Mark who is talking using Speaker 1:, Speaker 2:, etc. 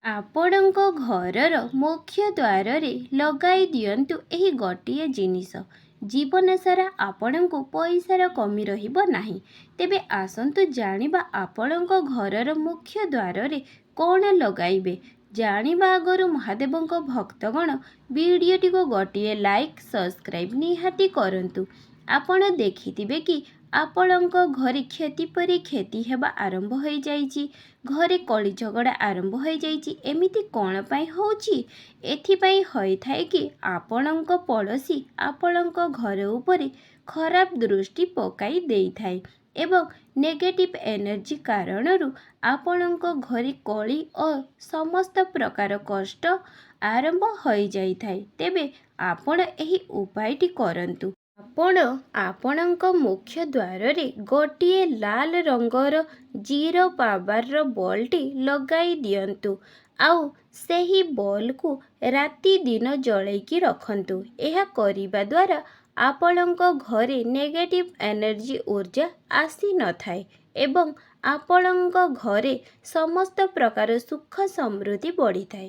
Speaker 1: ଆପଣଙ୍କ ଘରର ମୁଖ୍ୟ ଦ୍ୱାରରେ ଲଗାଇ ଦିଅନ୍ତୁ ଏହି ଗୋଟିଏ ଜିନିଷ। ଜୀବନ ସାରା ଆପଣଙ୍କୁ ପଇସାର କମି ରହିବ ନାହିଁ। ତେବେ ଆସନ୍ତୁ ଜାଣିବା ଆପଣଙ୍କ ଘରର ମୁଖ୍ୟ ଦ୍ୱାରରେ କ'ଣ ଲଗାଇବେ। ଜାଣିବା ଆଗରୁ ମହାଦେବଙ୍କ ଭକ୍ତଗଣ ଭିଡ଼ିଓଟିକୁ ଗୋଟିଏ ଲାଇକ୍ ସବସ୍କ୍ରାଇବ୍ ନିହାତି କରନ୍ତୁ। ଆପଣ ଦେଖିଥିବେ କି ଆପଣଙ୍କ ଘରେ କ୍ଷତି ପରି କ୍ଷତି ହେବା ଆରମ୍ଭ ହୋଇଯାଇଛି। ଘରେ କଳି ଝଗଡ଼ା ଆରମ୍ଭ ହୋଇଯାଇଛି। ଏମିତି କ'ଣ ପାଇଁ ହେଉଛି? ଏଥିପାଇଁ ହୋଇଥାଏ କି ଆପଣଙ୍କ ପଡ଼ୋଶୀ ଆପଣଙ୍କ ଘର ଉପରେ ଖରାପ ଦୃଷ୍ଟି ପକାଇ ଦେଇଥାଏ ଏବଂ ନେଗେଟିଭ୍ ଏନର୍ଜି କାରଣରୁ ଆପଣଙ୍କ ଘରେ କଳି ଓ ସମସ୍ତ ପ୍ରକାର କଷ୍ଟ ଆରମ୍ଭ ହୋଇଯାଇଥାଏ। ତେବେ ଆପଣ ଏହି ଉପାୟଟି କରନ୍ତୁ। ଆପଣ ଆପଣଙ୍କ ମୁଖ୍ୟ ଦ୍ୱାରରେ ଗୋଟିଏ ଲାଲ ରଙ୍ଗର 0 ପାୱାରର ବଲ୍ଟି ଲଗାଇ ଦିଅନ୍ତୁ ଆଉ ସେହି ବଲ୍କୁ ରାତି ଦିନ ଜଳେଇକି ରଖନ୍ତୁ। ଏହା କରିବା ଦ୍ୱାରା ଆପଣଙ୍କ ଘରେ ନେଗେଟିଭ୍ ଏନର୍ଜି ଊର୍ଜା ଆସିନଥାଏ ଏବଂ ଆପଣଙ୍କ ଘରେ ସମସ୍ତ ପ୍ରକାର ସୁଖ ସମୃଦ୍ଧି ବଢ଼ିଥାଏ।